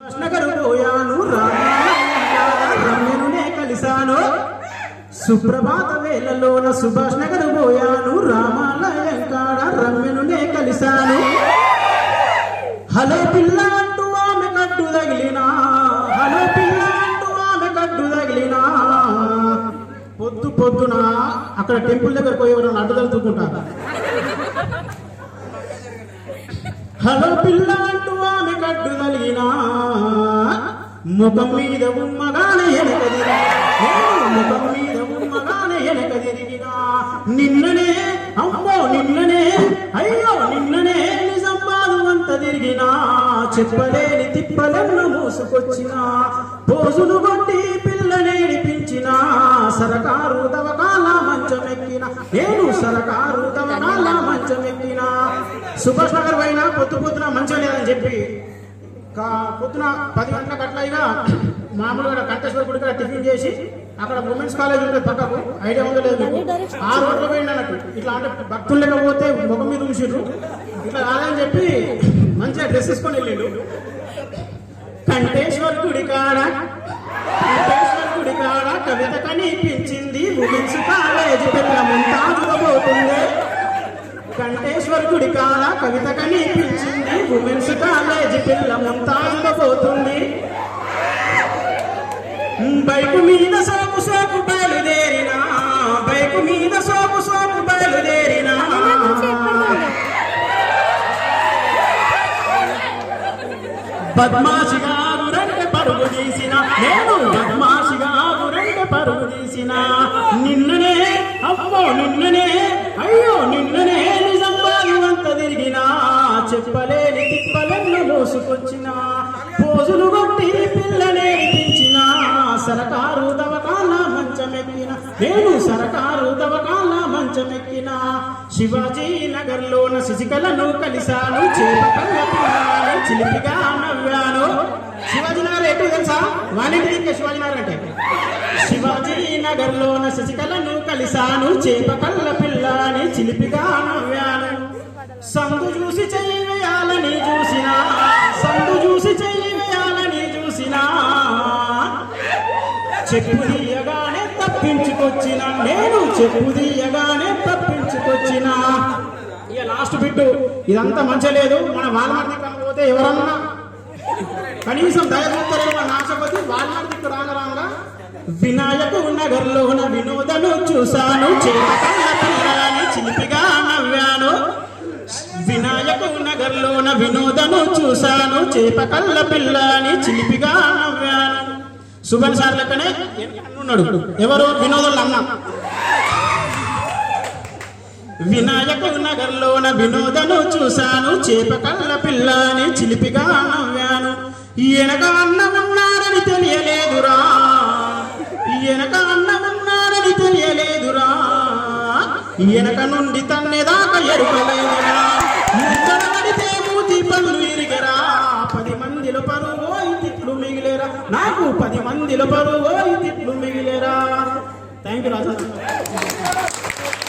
నగరు పోయాను రమ్యనునే కలిశాను సుప్రభాత వేళలోన సుభాష్ నగర్ పోయాను రామాలయం కాడ రమ్యనునే కలిశాను. హలో పిల్ల అంటూ ఆమె కట్టు తగిలినా, హలో పిల్ల అంటూ ఆమె కట్టు తగిలినా. పొద్దు పొద్దున అక్కడ టెంపుల్ దగ్గర పోయి ఎవరైనా అడ్డు తలుచుకుంటారు. హలో పిల్ల అంటూ ఆమె కట్టు తగిలినా, ముఖం మీద ఉమ్మగానే వెనకదిరిగినా, ముఖం మీద ఉమ్మగానే వెనకదిరిగినా. నిన్ననే అమ్మో నిన్ననే అయ్యో నిన్ననే నిజంబాదు అంత తిరిగినా. చెప్పలేని తిప్పలెన్ను మూసుకొచ్చిన, పోజులు కొట్టి పిల్లనేడిపించిన. సరకారు దవకాల మంచమెక్కిన, నేను సరకారు దవకాల మంచమెక్కిన. సుభాష్ నగర్ పైన పొద్దున మంచం లేదని చెప్పి పొద్దున 10 గంటలకు అట్లాయిగా మామూలుగా కంటేశ్వర గుడి కూడా టిఫిన్ చేసి అక్కడ ఉమెన్స్ కాలేజ్ ఉంటుంది పక్కకు, ఐడియా ఉందో లేదు ఆ రోడ్లో పోయింది అన్నట్టు. ఇట్లా అంటే భక్తులు లేకపోతే ముఖం మీద ఉంచిర్రు, ఇట్లా కాదని చెప్పి మంచిగా డ్రెస్ వేసుకొని వెళ్ళిండు. కంటేశ్వర గుడి కాడ కవిత కనిపించింది, ఉమెన్స్ కాలేజ్ పిల్ల ముంతాజుగా పోతుంది. కంటేశ్వర గుడి కాడ కవిత కనిపించింది, ఉమెన్స్ కాలేజ్ పిల్ల ముంతాజుగా పోతుంది. బైకు మీద సోపు సోపు బయలుదేరినా, బైకు మీద సోపు సోపు బయలుదేరినా. బద్మాషి గారు రెండు పరుగు తీసిన, నేను బద్మాషి గారు రెండు పరుగు తీసిన. నిన్ననే అమ్మో నిన్ననే అయ్యో నిన్ననే నిజంబాదు అంత తిరిగినా. చెప్పలేని తిప్పలెన్ను మోసుకొచ్చిన, పోజులు కొట్టి పిల్లనేడిపించిన. సరకారు దవకాల మంచమెక్కిన, నేను సరకారు దవకాల మంచమెక్కిన. శివాజీ నగర్ లోన శశికళను కలిశాను, చేపకళ్ళ పిల్లని చిలిపిగా నవ్వాను. శివాజీ నగర్ ఎటు తెలుసా? వానింటి ఇంకా శివాజీ నగర్ అంటే. శివాజీ నగర్ లోన శశికళను కలిశాను, చేపకళ్ళ పిల్లని చిలిపిగా నవ్వాను. సందు చూసి చెయ్యి వేయాలని చూసినా, సందు చూసి చెయ్యి వేయాలని చూసినా. చెప్పు తీయగానే తప్పించుకొచ్చిన, నేను చెప్పు తీయగానే తప్పించుకొచ్చిన. ఇక లాస్ట్ బిట్టు ఇదంతా మంచి లేదు. మన వాల్మార్ట్ పోతే ఎవరన్నా కనీసం దయచూస్తారేమో నాశపతి వాల్మార్ట్ రాగరాగా. వినాయకు నగర్ లోన వినోదను చూశాను, చేపకళ్ళ పిల్లని చిలిపిగా నవ్వాను. వినాయకు నగర్ లోన వినోదను చూశాను, చేపకళ్ళ పిల్లని చిలిపిగా నవ్వాను. సుభన్ సార్ లెక్కనే ఉన్నాడు. ఎవరు? వినోదులు అన్న. వినాయకు నగర్ లోన వినోదను చూశాను, చేపకళ్ళ పిల్లని చిలిపిగా నవ్వాను. వెనక అన్న ఉన్నారని తెలియలేదురా, వెనక అన్న ఉన్నారని తెలియలేదురా. వెనక నుండి తన్నేదాకా ఎరుకలేదురా. ముద్దడబడితే మూతి పనులు ఇరిగరా. 10 మందిలో పరువు తిట్లు మిగిలేరా, నాకు 10 మందిలో పరువు తిట్లు మిగిలేరా. Thank you Raja.